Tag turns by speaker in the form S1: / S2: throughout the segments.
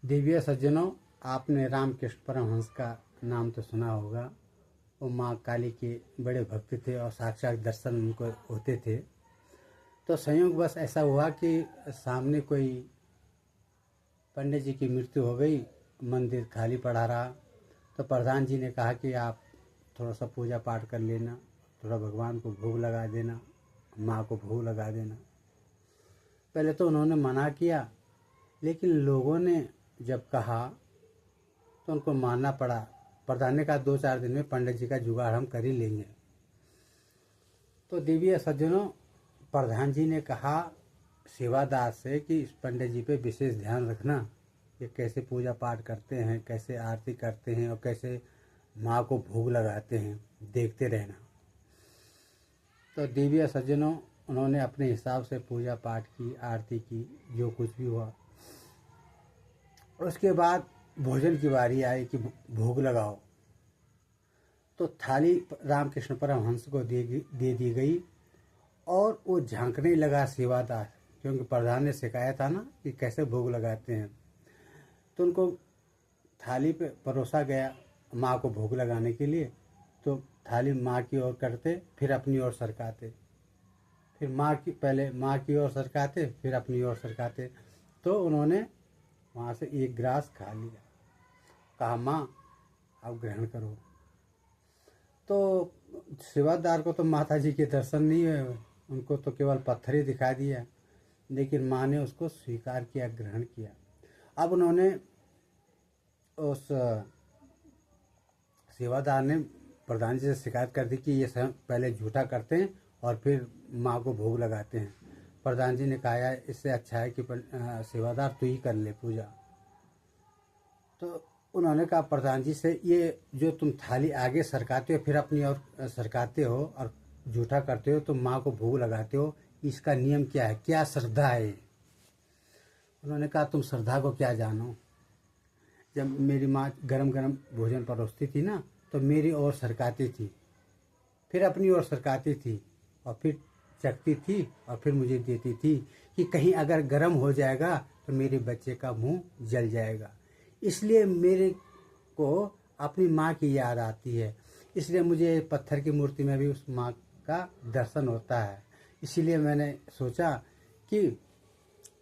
S1: देविया सज्जनों, आपने रामकृष्ण परमहंस का नाम तो सुना होगा। वो माँ काली के बड़े भक्त थे और साक्षात दर्शन उनको होते थे। तो संयोगवश ऐसा हुआ कि सामने कोई पंडित जी की मृत्यु हो गई, मंदिर खाली पड़ा रहा। तो प्रधान जी ने कहा कि आप थोड़ा सा पूजा पाठ कर लेना, थोड़ा भगवान को भोग लगा देना, माँ को भोग लगा देना। पहले तो उन्होंने मना किया, लेकिन लोगों ने जब कहा तो उनको मानना पड़ा। प्रधान ने कहा 2-4 दिन में पंडित जी का जुगाड़ हम कर ही लेंगे। तो देवी सज्जनों, प्रधान जी ने कहा सेवादार से कि इस पंडित जी पे विशेष ध्यान रखना, ये कैसे पूजा पाठ करते हैं, कैसे आरती करते हैं और कैसे माँ को भोग लगाते हैं, देखते रहना। तो देवी सज्जनों, उन्होंने अपने हिसाब से पूजा पाठ की, आरती की, जो कुछ भी हुआ। उसके बाद भोजन की बारी आई कि भोग लगाओ। तो थाली रामकृष्ण परमहंस को दे दी गई और वो झांकने लगा सेवादार, क्योंकि प्रधान ने सिखाया था ना कि कैसे भोग लगाते हैं। तो उनको थाली पे परोसा गया माँ को भोग लगाने के लिए। तो थाली माँ की ओर करते, फिर अपनी ओर सरकाते, फिर पहले माँ की ओर सरकाते, फिर अपनी ओर सरकाते। तो उन्होंने वहाँ से एक गिलास खा लिया, कहा माँ आप ग्रहण करो। तो सेवादार को तो माता जी के दर्शन नहीं हुए, उनको तो केवल पत्थर ही दिखा दिया, लेकिन माँ ने उसको स्वीकार किया, ग्रहण किया। अब उन्होंने उस सेवादार ने प्रधान जी से शिकायत कर दी कि ये पहले झूठा करते हैं और फिर माँ को भोग लगाते हैं। प्रधान जी ने कहा इससे अच्छा है कि सेवादार तू ही कर ले पूजा। तो उन्होंने कहा प्रधान जी से, ये जो तुम थाली आगे सरकाते हो फिर अपनी ओर सरकाते हो और झूठा करते हो, तो माँ को भोग लगाते हो, इसका नियम क्या है, क्या श्रद्धा है? उन्होंने कहा तुम श्रद्धा को क्या जानो। जब मेरी माँ गरम गरम भोजन परोसती थी ना, तो मेरी ओर सरकाती थी, फिर अपनी ओर सरकाती थी और फिर चखती थी और फिर मुझे देती थी कि कहीं अगर गर्म हो जाएगा तो मेरे बच्चे का मुंह जल जाएगा। इसलिए मेरे को अपनी माँ की याद आती है, इसलिए मुझे पत्थर की मूर्ति में भी उस माँ का दर्शन होता है। इसीलिए मैंने सोचा कि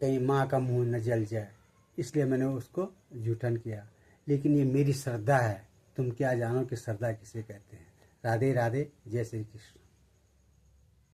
S1: कहीं माँ का मुंह न जल जाए, इसलिए मैंने उसको जूठन किया। लेकिन ये मेरी श्रद्धा है, तुम क्या जानो कि श्रद्धा किसे कहते हैं। राधे राधे, जय श्री कृष्ण।